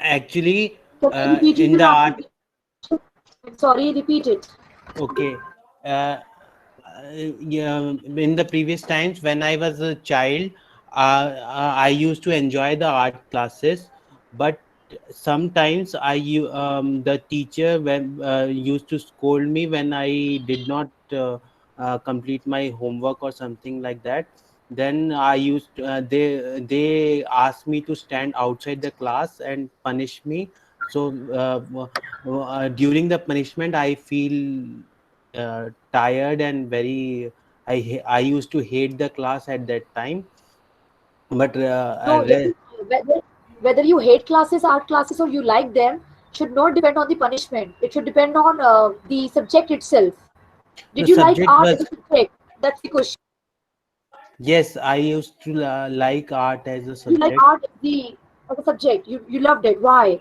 Actually, Can you repeat it in and the after art, the question? I'm sorry, repeat it. okay. Uh, yeah, in the previous times when I was a child, I used to enjoy the art classes, but sometimes the teacher when used to scold me when I did not complete my homework or something like that. Then they asked me to stand outside the class and punish me. So during the punishment, I feel tired and very. I used to hate the class at that time, but No, whether you hate classes, art classes, or you like them, should not depend on the punishment. It should depend on the subject itself. the Did you like subject art as was. a subject? That's the question. Yes, I used to like art as a You like subject. art as a subject. You loved it. Why?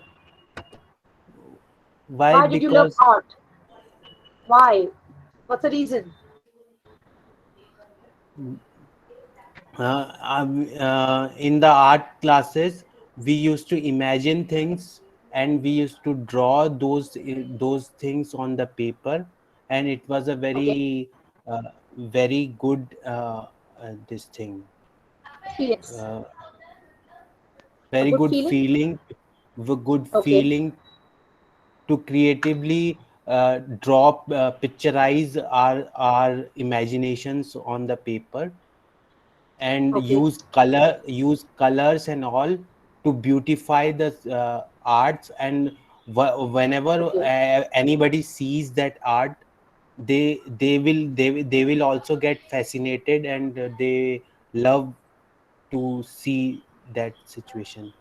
Why? Why did you love Because art? Why? What's the reason? in the art classes we used to imagine things, and we used to draw those things on the paper, and it was a Okay, uh, very good this thing, experience. uh, A very good good feeling. feeling, good Okay, feeling to creatively draw, picturize our imaginations on the paper, and okay, use colors and all to beautify the arts. And whenever okay. anybody sees that art, they will also get fascinated, and they love to see that situation.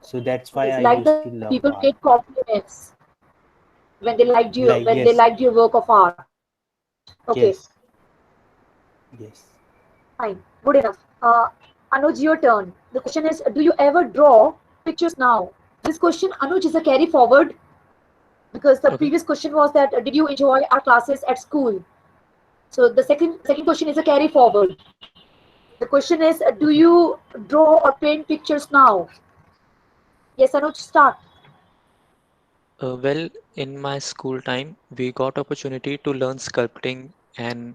So that's Okay, why so I like used that, to love people art. get compliments Like, when they yes, liked your work of art. Okay, yes, yes. fine, good enough. Anuj, your turn. The question is, do you ever draw pictures now? This question, Anuj, is a carry forward because the Okay. previous question was that did you enjoy art classes at school? So the second question is a carry forward. The question is, do Okay. you draw or paint pictures now? Yes, Anuj, start. Well, in my school time, we got opportunity to learn sculpting, and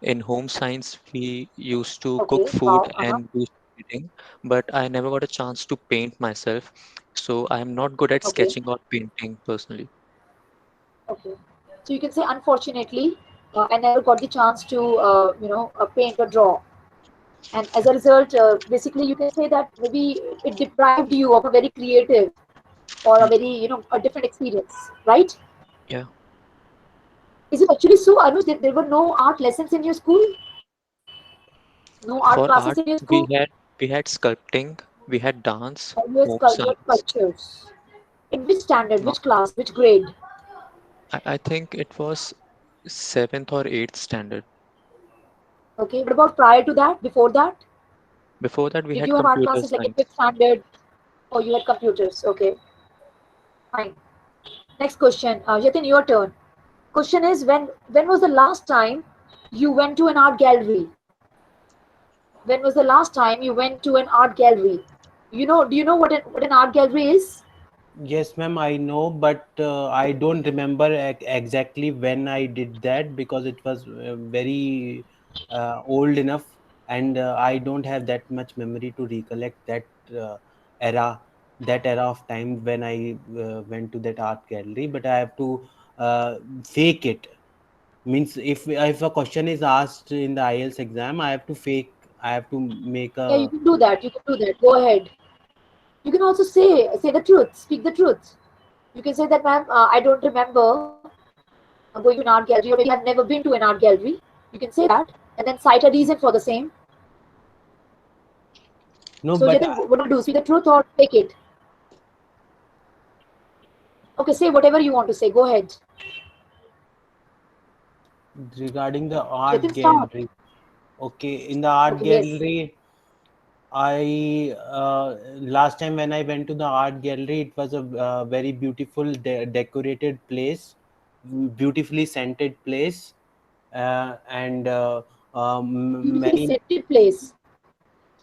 in home science, we used to cook Okay, food wow. Uh-huh. and do eating. But I never got a chance to paint myself, so I am not good at Okay, sketching or painting personally. okay. So you can say, unfortunately, I never got the chance to, paint or draw. And as a result, basically, you can say that maybe it deprived you of a very creative or a Hmm. very, a different experience, right? Yeah. Is it actually so, Anuj, that there were no art lessons in your school? No art For classes art, in your school? we had sculpting, we had dance, Or you home had science. sculptures? In which standard, Not, which class, which grade? I think it was seventh or eighth standard. Okay, what about prior to that, before that? Before that, we Did had you have art computer classes like in science. fifth standard or you had computers? Okay, fine. Next question. Jatin, your turn. Question is, when was the last time you went to an art gallery? When was the last time you went to an art gallery? Do you know what an art gallery is? Yes, ma'am, I know, but I don't remember exactly when I did that, because it was very old enough, and I don't have that much memory to recollect uh, era, that era of time when I went to that art gallery. But I have to uh, fake it. Means if a question is asked in the IELTS exam, I have to fake. I have to make Yeah, you a. can do that. You can do that. Go ahead. You can also say the truth. Speak the truth. You can say that, ma'am, I don't remember going to an art gallery, or maybe I've never been to an art gallery. You can say that, and then cite a reason for the same. No, So, but Jatin, what will do? Speak the truth or fake it? Okay, say whatever you want to say. Go ahead. regarding the art Jatin, start. gallery. Okay, in the art Okay, yes. gallery, I last time when I went to the art gallery, it was a very beautiful decorated place, beautifully scented place, and Beautifully many scented place.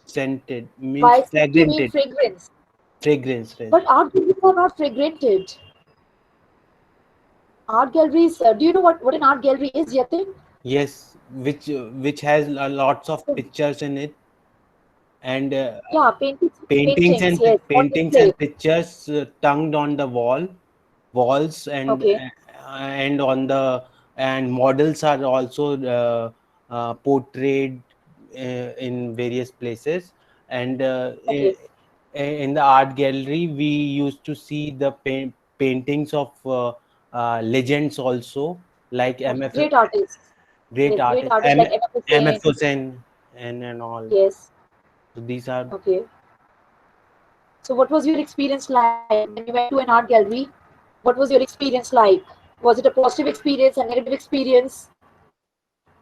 scented means By scent, you mean fragranted, fragrance. fragrance. Right? But art galleries are not fragmented. Art galleries, do you know what an art gallery is, Yatin? Yes, which has lots of pictures in it, and Yeah, paintings, yes, on paintings display. and pictures tongued on the walls, Okay, and on the and models are also portrayed in various places, and okay. in the art gallery we used to see the paintings of legends also, like MF, Great artists. great Yes, great artists, artists like M.F. MF Hussain. Hussain and all. Yes, So these are. okay. So, what was your experience like when you went to an art gallery? What was your experience like? Was it a positive experience, a negative experience?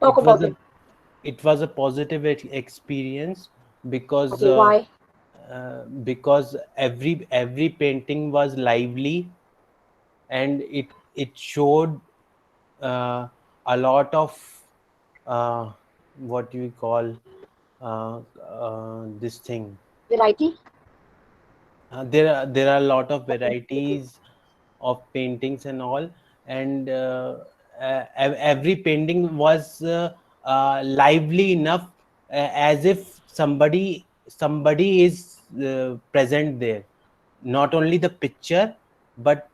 Talk It was about a it. positive experience because Okay, why? every painting was lively, and it showed uh, a lot of uh, what do we call this thing. Variety? There are a lot of varieties of paintings and all, and every painting was lively enough, as if somebody is present there. Not only the picture, but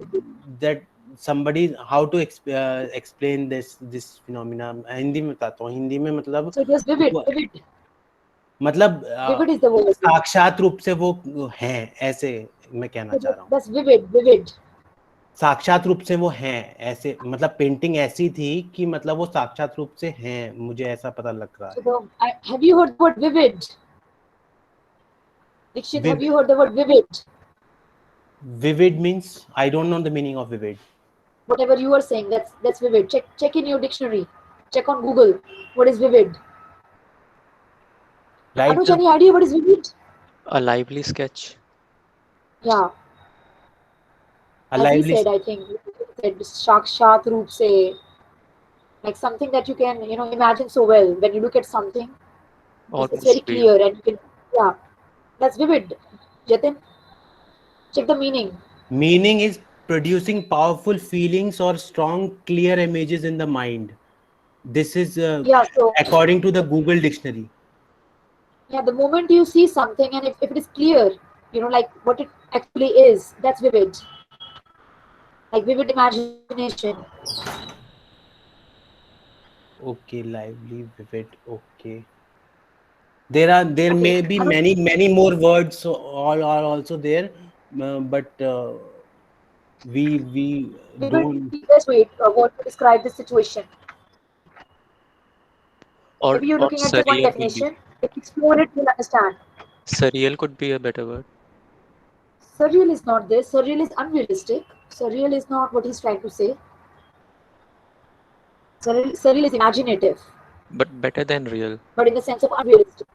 that somebody, how to explain this phenomena. Hindi में बताता हूँ. हिंदी में मतलब So, it was vivid, vivid. मतलब Vivid is the word. साक्षात रूप से वो हैं, ऐसे मैं कहना So चाह रहा हूँ. that's vivid, vivid. साक्षात रूप से वो हैं ऐसे, मतलब पेंटिंग ऐसी थी कि मतलब वो साक्षात रूप से हैं, मुझे ऐसा पता लग रहा So है. have you heard the word vivid? Dikshit, have you heard the word vivid? Vivid means, I don't know the meaning of vivid. Whatever you are saying, that's vivid. Check in your dictionary. Check on Google. What is vivid? Right? Anuj, any idea what is vivid? A lively sketch. Yeah, A as he lively. said, I think he said sakshat roop se, like something that you can imagine so well when you look at something. It's very Almost real. clear and you can, yeah, that's vivid. Jatin, check the meaning. Meaning is producing powerful feelings or strong, clear images in the mind. This is Yeah, so according to the Google dictionary. yeah, the moment you see something and if it is clear, like what it actually is, that's vivid. Like vivid imagination. Okay, lively, vivid. Okay. There Okay, may be Anuj, many more words, so all are also there, but we vivid is don't. the best way word to describe this situation. Maybe you're Or looking at just one surreal will be. definition. If you explore it, you'll understand. Surreal could be a better word. Surreal is not this. Surreal is unrealistic. Surreal is not what he's trying to say. Surreal is imaginative, But better than real. but in the sense of unrealistic.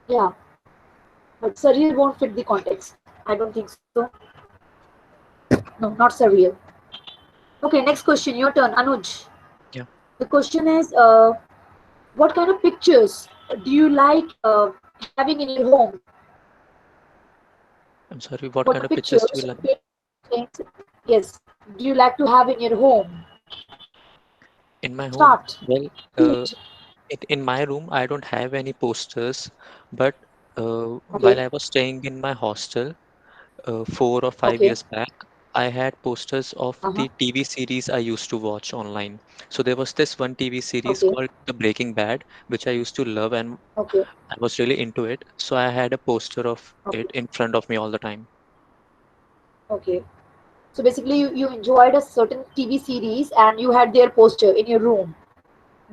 Yeah, but surreal won't fit the context. I don't think so. No, not surreal. Okay, next question. Your turn, Anuj. Yeah. The question is, what kind of pictures do you like having in your home? I'm sorry, what What kind of pictures do you pictures, like? paintings, yes, do you like to have in your home? In my home? Start. Well, uh, Read. in my room, I don't have any posters, but while Okay. I was staying in my hostel 4 or 5 years Okay. back, I had posters of Uh-huh. the TV series I used to watch online. So there was this one TV series Okay. called The Breaking Bad, which I used to love and Okay. I was really into it. So I had a poster of Okay. it in front of me all the time. Okay. So basically, you enjoyed a certain TV series and you had their poster in your room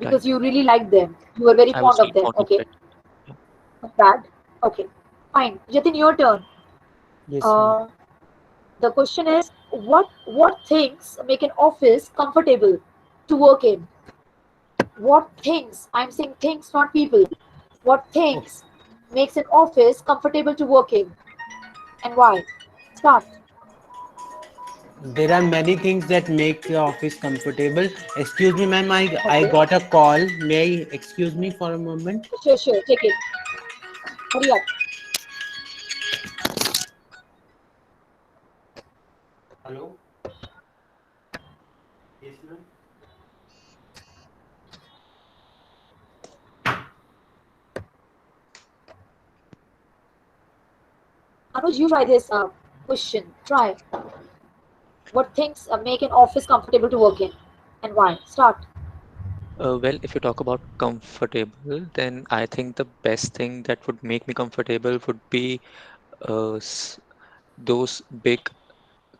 Right. because you really liked them. You were very I was fond of really them. fond of Okay. it. Yeah. Not bad. Okay. Fine. Jatin, your turn. Yes, ma'am. Uh, the question is, what things make an office comfortable to work in? What things, I'm saying things, not people, what Okay. things makes an office comfortable to work in and why? Start. There are many things that make the office comfortable. Excuse me, ma'am. I Okay. got a call. May I excuse me for a moment? Sure, sure. Take it. Hurry up. Hello? Yes, ma'am. Anuj, you try this question. Try. What things make an office comfortable to work in, and why? Start. Well, if you talk about comfortable, then I think the best thing that would make me comfortable would be those big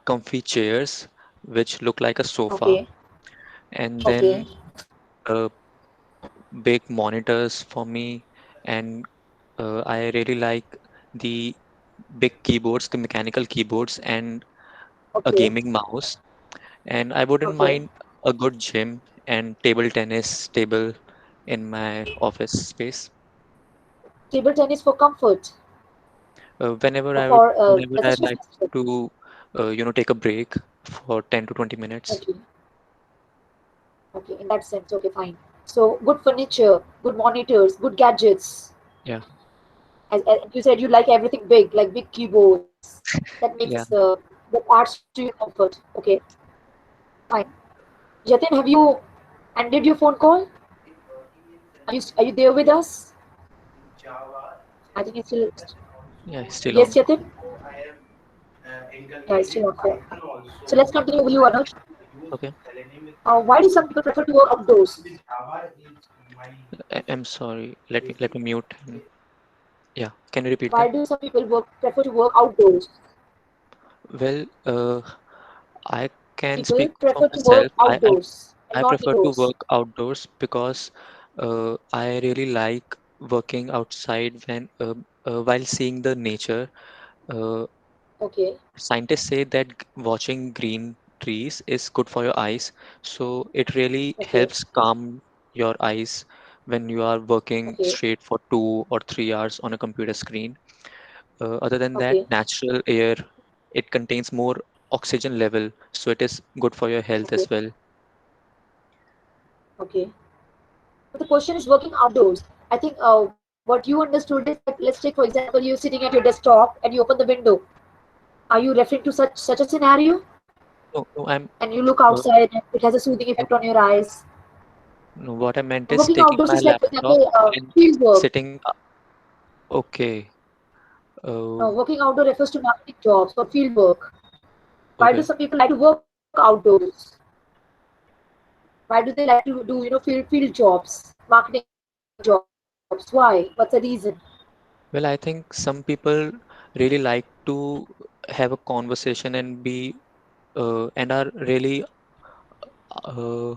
comfy chairs which look like a sofa, Okay. and Okay. then uh, big monitors for me, and I really like the big keyboards, the mechanical keyboards, and a Okay. gaming mouse. And I wouldn't Okay. mind a good gym and table tennis table in my office space. Table tennis for comfort Whenever or I would, for whenever as a I stress like buster. to, take a break for 10 to 20 minutes. Okay. Okay. In that sense. Okay. Fine. So good furniture, good monitors, good gadgets. Yeah, As you said, you like everything big, like big keyboards. That yeah. makes that adds to your comfort. Okay. Fine. Jatin, have you ended your phone call? Are you there with us? I think it's still. Yeah, still Yes, on. Jatin. Yeah, it's still not there. So let's continue with you, Anuj. Okay. Why do some people prefer to work outdoors? I'm sorry. Let me mute. Yeah, can you repeat Why that? do some people prefer to work outdoors? Well, I can speak People for prefer to work myself. outdoors and I not prefer to indoors. work outdoors because I really like working outside while seeing the nature. Uh, Okay, Scientists say that watching green trees is good for your eyes, so it really okay, helps calm your eyes when you are working okay, straight for 2 or 3 hours on a computer screen. Other than that, okay, natural air, it contains more oxygen level, so it is good for your health okay, as well. okay. But the question is working outdoors. I think what you understood is that let's take for example you're sitting at your desktop and you open the window. Are you referring to such a scenario? No, no, I'm And you look uh, outside and it has a soothing no, effect on your eyes. no, what I meant is Working taking outdoors my is like, for laptop example, and field work. sitting. Okay, uh, Working outdoor refers to marketing jobs or field work. Why do okay. some people like to work outdoors? Why do they like to do field jobs, marketing jobs? Why? What's the reason? Well, I think some people really like to have a conversation and be and are really uh,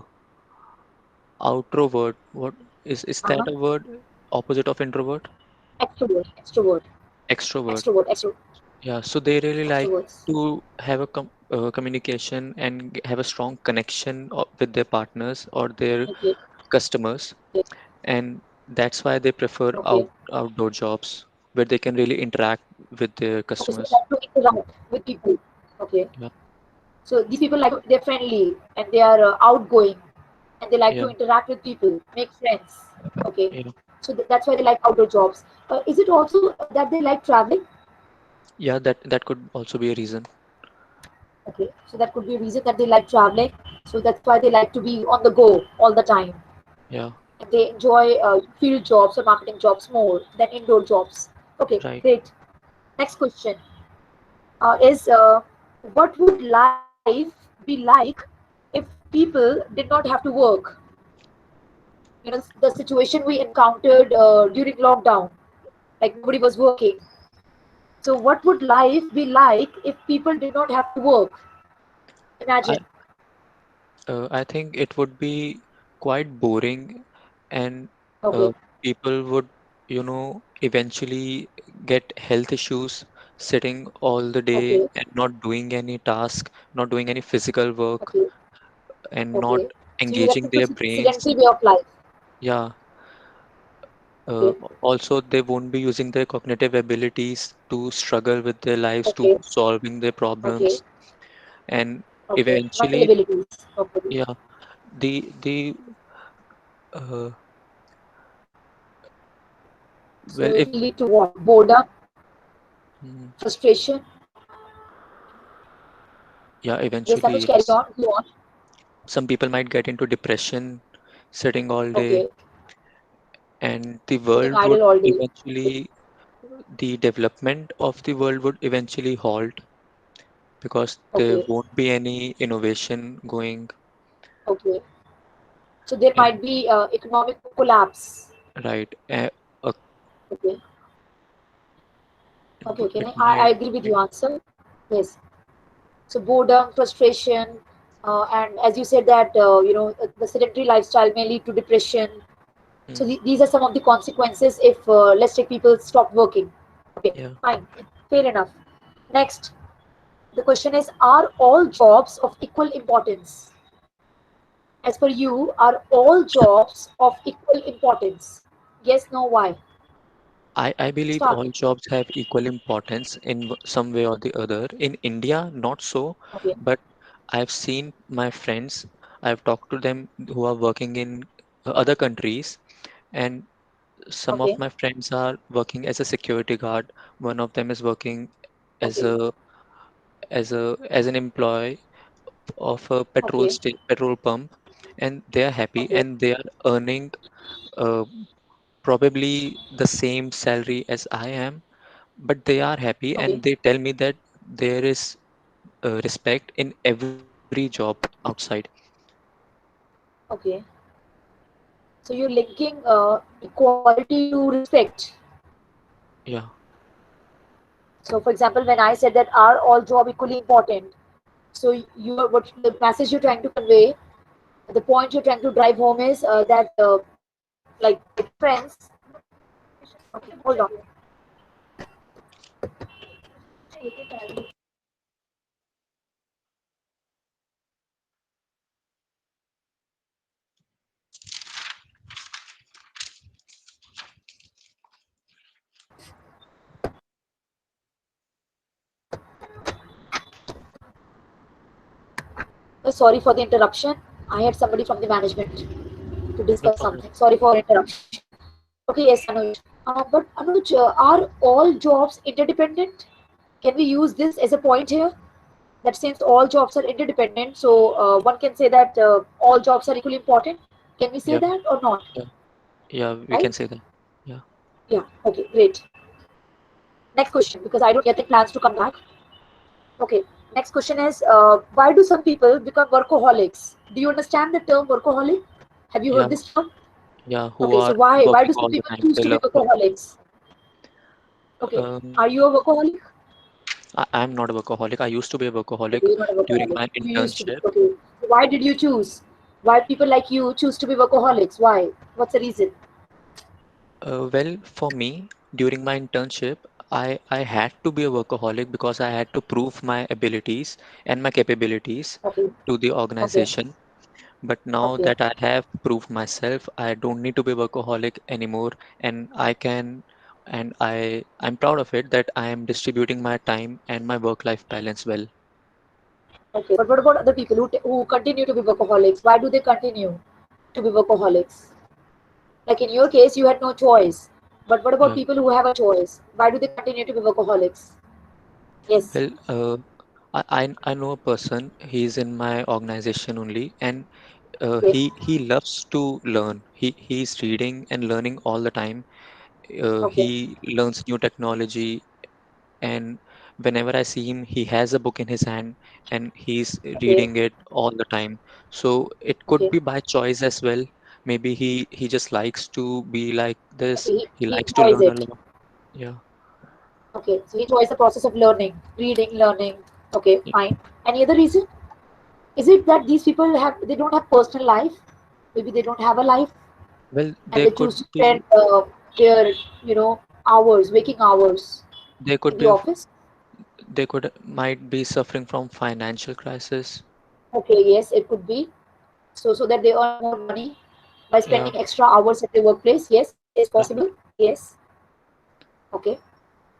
outrovert. What is Uh-huh. that a word? Opposite of introvert? Extrovert, extrovert, Extrovert. extrovert, Yeah, so they really like extroverts. to have a communication and have a strong connection with their partners or their Okay, customers, and that's why they prefer okay, outdoor jobs where they can really interact with their okay. So they customers. like to interact with people. Okay. Yeah, So these people like they're friendly and they are outgoing and they like yeah, to interact with people, make friends. Okay. yeah, So that's why they like outdoor jobs. Is it also that they like traveling? yeah. That could also be a reason. Okay, so that could be a reason that they like traveling. So that's why they like to be on the go all the time. Yeah, And they enjoy field jobs or marketing jobs more than indoor jobs. Okay, right. great. Next question is what would life be like if people did not have to work? The situation we encountered during lockdown, like nobody was working. So what would life be like if people did not have to work? I Imagine. I think it would be quite boring, and Okay, uh, people would, eventually get health issues sitting all the day okay, and not doing any task, not doing any physical work, okay, and not okay. So you engaging refer to their brains. sedentary way of life. Yeah. Okay, Also, they won't be using their cognitive abilities to struggle with their lives, to okay, solving their okay, problems, and okay. Mental eventually, abilities. Okay. yeah, the uh, well, So if it will lead to what? Boredom, mm, frustration. Yeah, Yes, eventually, Anuj, carry on. Go on. some people might get into depression sitting all day, Okay. and the Sitting world would idle all day. eventually, the development of the world would eventually halt because there Okay. won't be any innovation going. Okay. So there And might be economic collapse. right, Okay. Okay. Okay. it I might, agree with your answer. Yes. So boredom, frustration, and as you said that the sedentary lifestyle may lead to depression. So mm, these are some of the consequences if let's take people stop working. Okay, yeah. fine, fair enough. Next, the question is: are all jobs of equal importance? As per you, are all jobs of equal importance? Yes, no, why? I believe Start. all jobs have equal importance in some way or the other. In India, not so, Okay, but I've seen my friends, I've talked to them who are working in other countries, and some of okay, my friends are working as a security guard. One of them is working as okay, an employee of a okay, petrol pump, and they are happy okay, and they are earning uh, probably the same salary as I am, but they are happy okay, and they tell me that there is respect in every job outside. okay. So you're linking equality to respect. Yeah, So, for example, when I said that are all job equally important, so you are what the message you're trying to convey, the point you're trying to drive home is that like friends. Okay, hold on. Sorry for the interruption. I had somebody from the management to no discuss problem. something. Sorry for interruption. Okay, yes, Anuj. But Anuj, are all jobs interdependent? Can we use this as a point here? That since all jobs are interdependent, so one can say that all jobs are equally important. Can we say Yeah, that or not? yeah, yeah, we can Right? say that. Yeah, Yeah. Okay. Great. Next question, because I don't get the plans to come back. Okay. Next question is, why do some people become workaholics? Do you understand the term workaholic? Have you yeah, heard this term? yeah, who Okay. So are why working do some all the people time. choose They to be love work. workaholics? Okay. Um, Are you a workaholic? I'm not a workaholic. I used to be a workaholic Okay, you're not a during workaholic. my You used to be. internship. Okay. So why did you choose? Why people like you choose to be workaholics? Why? What's the reason? Well, for me, during my internship, I had to be a workaholic because I had to prove my abilities and my capabilities Okay. to the Okay. organization. But now Okay. that I have proved myself, I don't need to be a workaholic anymore, and I'm proud of it that I am distributing my time and my work-life balance well. Okay. But what about other people who continue to be workaholics? Why do they continue to be workaholics? Like in your case, you had no choice. But what about Yeah. people who have a choice? Why do they continue to be workaholics? Yes. Well, I know a person. He's in my organization only, and Okay. he loves to learn. He's reading and learning all the time. Okay. He learns new technology, and whenever I see him, he has a book in his hand and he's Okay. reading it all the time. So it could Okay. be by choice as well. Maybe he just likes to be like this. Okay. He He likes to enjoys learn a it. lot. Yeah. Okay. So he enjoys the process of learning, reading, learning. Okay. Yeah. Fine. Any other reason? Is it that these people they don't have personal life? Maybe they don't have a life Well, and there they could choose to be spend their hours, waking hours there in could the be office. they could might be suffering from financial crisis. Okay, yes, it could be. So that they earn more money by Yeah. spending extra hours at the workplace. Yes, it's Right. possible. Yes. Okay.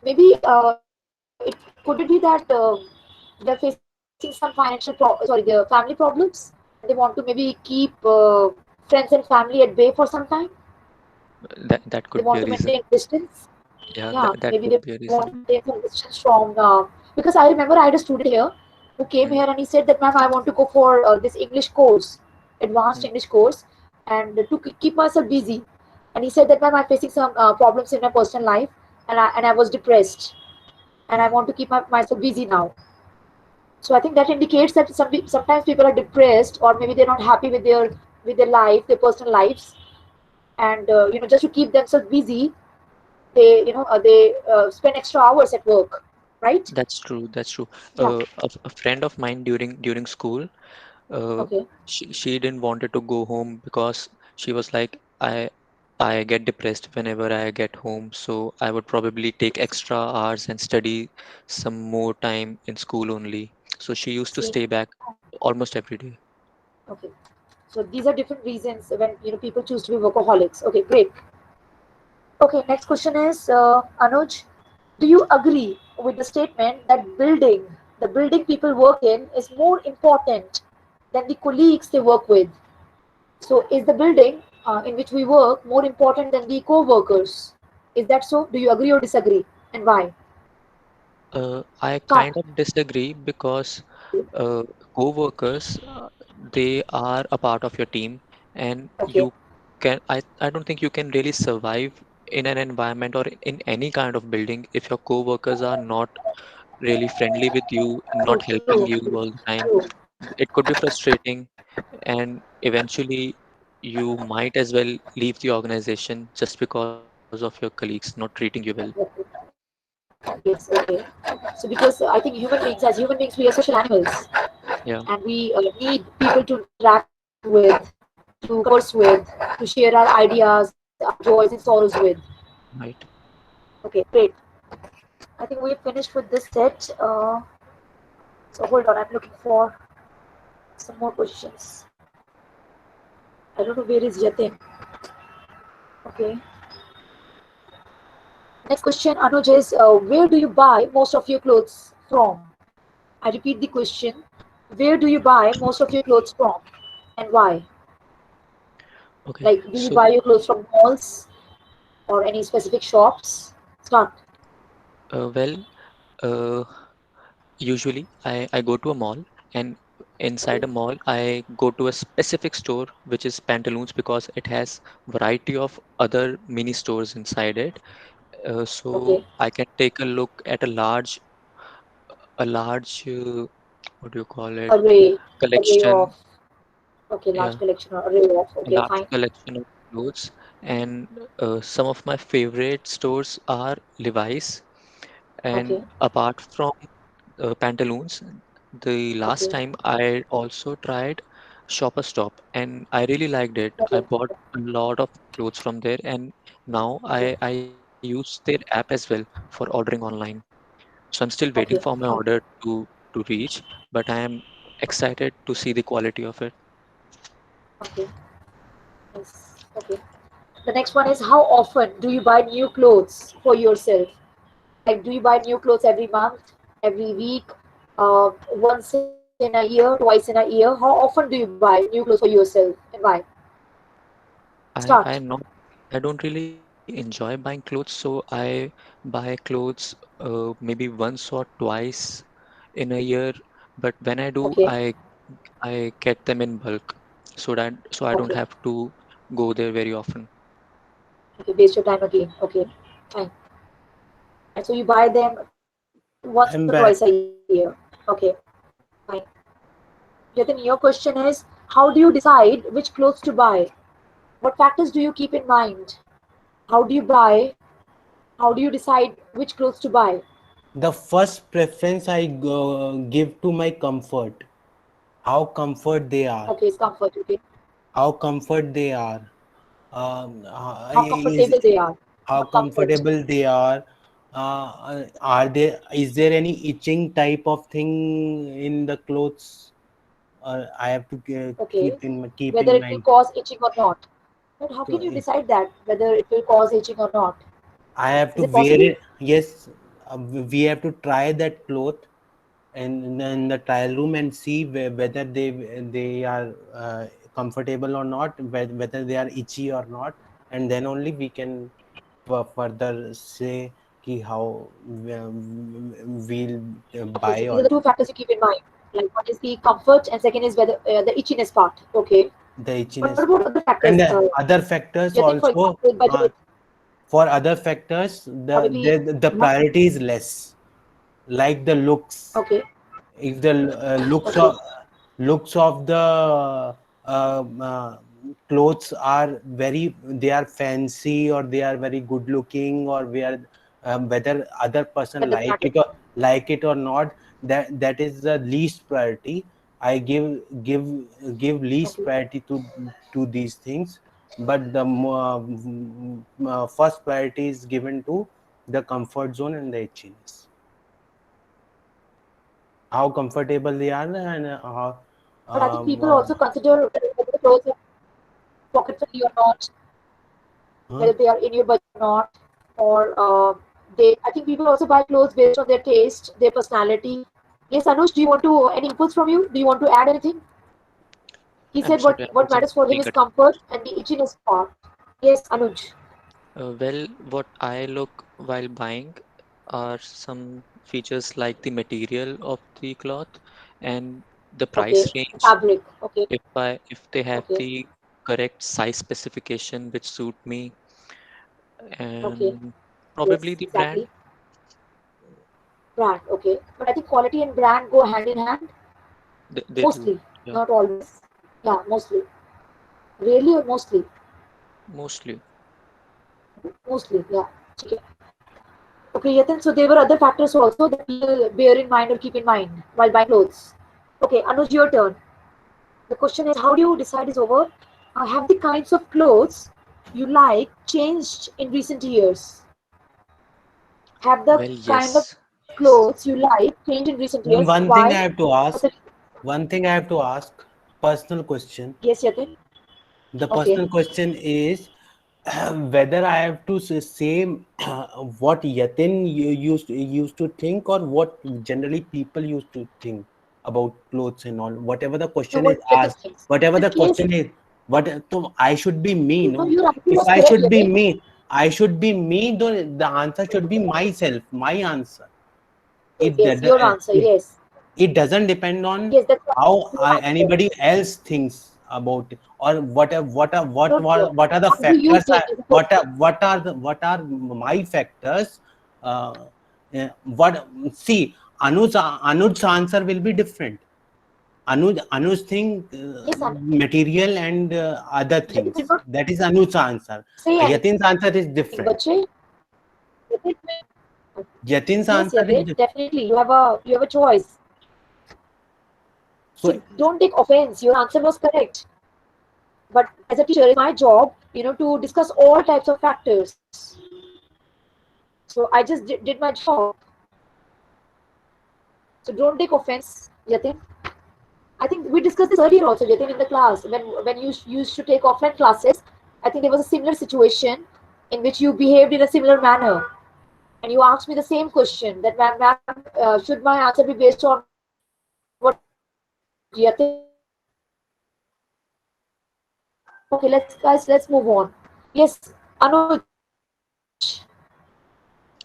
Maybe it could it be that they're facing some the family problems. They want to maybe keep friends and family at bay for some time. That They could be want a to reason. maintain distance. Yeah, Yeah, that maybe could they be a want reason. to maintain some distance from because I remember I had a student here. who came Mm, here and he said that, ma'am, I want to go for this English course, advanced mm, English course, and to keep myself busy. And he said that, ma'am, I'm facing some problems in my personal life, and I was depressed, and I mm. want to keep myself busy now. So I think that indicates that sometimes people are depressed, or maybe they're not happy with their life, their personal lives, and just to keep themselves busy, they spend extra hours at work, right? That's true. That's true. Yeah. A friend of mine during school, uh, Okay. she didn't wanted to go home because she was like, I get depressed whenever I get home, so I would probably take extra hours and study some more time in school only. So she used to See. stay back almost every day. Okay. So these are different reasons when people choose to be workaholics. Okay, great. Okay, next question is, Anuj, do you agree with the statement that the building people work in, is more important than the colleagues they work with? So, is the building in which we work more important than the co-workers? Is that so? Do you agree or disagree, and why? I kind Start. of disagree because uh, co-workers, they are a part of your team, and Okay. I don't think you can really survive in an environment or in any kind of building if your co-workers are not really friendly with you and not True. helping True. you all the time. True. It could be frustrating, and eventually you might as well leave the organization just because of your colleagues not treating you well. Yes. Okay. So, because I think as human beings, we are social animals, Yeah, and we need people to interact with, to converse with, to share our ideas, our joys and sorrows with. right. Okay, great. I think we've finished with this set. So hold on, I'm looking for some more questions. I don't know where is Yatin. Okay. Next question, Anuj, is where do you buy most of your clothes from? I repeat the question. Where do you buy most of your clothes from, and why? Okay, Like, do you so buy your clothes from malls or any specific shops? Start. well, uh, usually I go to a mall, and inside Okay. a mall I go to a specific store which is Pantaloons because it has variety of other mini stores inside it. So Okay. I can take a look at a large what do you call it, Array collection. of. Okay, large Yeah, collection or array of. a Okay, large fine. collection of clothes. And some of my favorite stores are Levi's. And Okay. apart from Pantaloons, the last Okay. time I also tried Shopper Stop, and I really liked it. I Okay. bought a lot of clothes from there, and now Okay. I use their app as well for ordering online. So I'm still waiting for Okay. my Fine. order to reach, but I am excited to see the quality of it. Okay. Yes. Okay. The next one is, how often do you buy new clothes for yourself? Like, do you buy new clothes every month, every week, once in a year, twice in a year? How often do you buy new clothes for yourself, and why? I Start. I not I don't really enjoy buying clothes, so I buy clothes maybe once or twice in a year. But when I do, Okay. I get them in bulk, so I don't Okay. have to go there very often. Okay. Waste your time again. Okay. Fine. And so you buy them once or I'm twice a back. year. Okay. Fine. Jatin, your question is, how do you decide which clothes to buy? What factors do you keep in mind? How do you buy? How do you decide which clothes to buy? The first preference I give to my comfort, how comfort they are, Okay, it's comfort. Okay. how comfort they are, How is comfortable they are. how Not comfort. comfortable they are there, is there any itching type of thing in the clothes, I have to Okay. keep Whether in it will mind. cause itching or not. But how So can you decide that whether it will cause itching or not? I have Is to it wear possible? it. Yes, we have to try that cloth in the trial room and see whether they are comfortable or not, whether they are itchy or not, and then only we can further say ki how we'll Okay, buy so these or are the two not. factors you keep in mind. Like one is the comfort, and second is whether the itchiness part. Okay. The What itchiness. about other factors? And other factors Yatin, for also, example, budget for other factors, or maybe. the priority is less, like the looks. Okay. If the Okay. looks of the clothes are very, they are fancy, or they are very good looking, or whether other person That doesn't matter. like it or not, that is the least priority. I give least Okay. priority to these things, but the first priority is given to the comfort zone and the itchiness, how comfortable they are, and how But I think um, people uh, also consider whether the clothes are pocket friendly or not, huh? whether they are in your budget or not, or they. I think people also buy clothes based on their taste, their personality. Yes, Anush, do you want to any inputs from you? Do you want to add anything? He I'm said sorry, I what wasn't matters for him paying is attention. comfort and the itchiness part. Yes, Anuj. Well, what I look while buying are some features like the material of the cloth and the Okay. price range. Fabric. Okay. If they have Okay. the correct size specification which suit me, Okay. and Yes, probably the brand. exactly. Brand. Okay. But I think quality and brand go hand in hand They do. mostly, Yeah, not always. Yeah, mostly. Rarely or mostly. mostly. Mostly. Yeah. Okay. Okay, Yatin. So there were other factors also that people bear in mind or keep in mind while buying clothes. Okay, Anuj, your turn. The question is, how do you decide is over? Have the kinds of clothes you like changed in recent years? Have the Well, kind of yes. clothes you like changed in recent years? Why? One thing I have What's to the ask, personal question. yes, Yatin? The Okay. personal question is whether I have to say what Yatin used to think, or what generally people used to think about clothes and all. Whatever the No, question is what Yatin asked, thinks. whatever In the case, question is, what, so I should be me, no, no? your answer If was I correct, should be Yatin. me, I should be me. The answer should be myself, my answer. Yes, It yes, your answer. Yes. it doesn't depend on Yes, that's how your answer. anybody else thinks about it, or No, no. what are the How do you factors think is a question? what are my factors, uh, what see, Anuj's answer will be different. Anuj think Yes, Anuj. material and other Yatin did things, not that is Anuj's answer. say Yatin's answer is anything, different. bache. Yatin's Yes, answer is Yatin, different. definitely. You have a choice. So See, don't take offense. Your answer was correct. But as a teacher, it's my job, to discuss all types of factors. So I just did my job. So don't take offense, Yatin. I think we discussed this earlier also, Yatin, in the class when you used to take offline classes. I think there was a similar situation in which you behaved in a similar manner, and you asked me the same question that ma'am, should my answer be based on what Yatin said? Okay, let's move on. Yes, Anuj,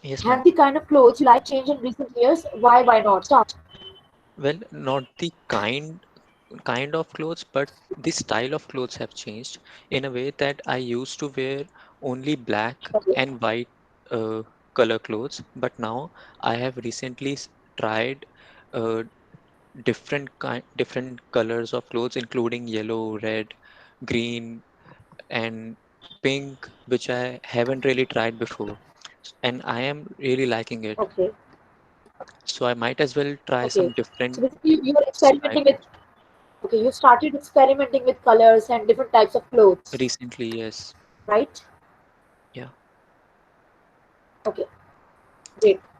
have Yes, the ma'am. kind of clothes you like changed in recent years? Why not? Start. Well, not the kind of clothes, but the style of clothes have changed in a way that I used to wear only black Okay. and white uh, color clothes, but now I have recently tried uh, different colors of clothes, including yellow, red, green, and pink, which I haven't really tried before, and I am really liking it. Okay. So I might as well try Okay. some So different basically, you are style experimenting with. Okay, you started experimenting with colors and different types of clothes, recently. Yes, right? yeah. Okay. Great.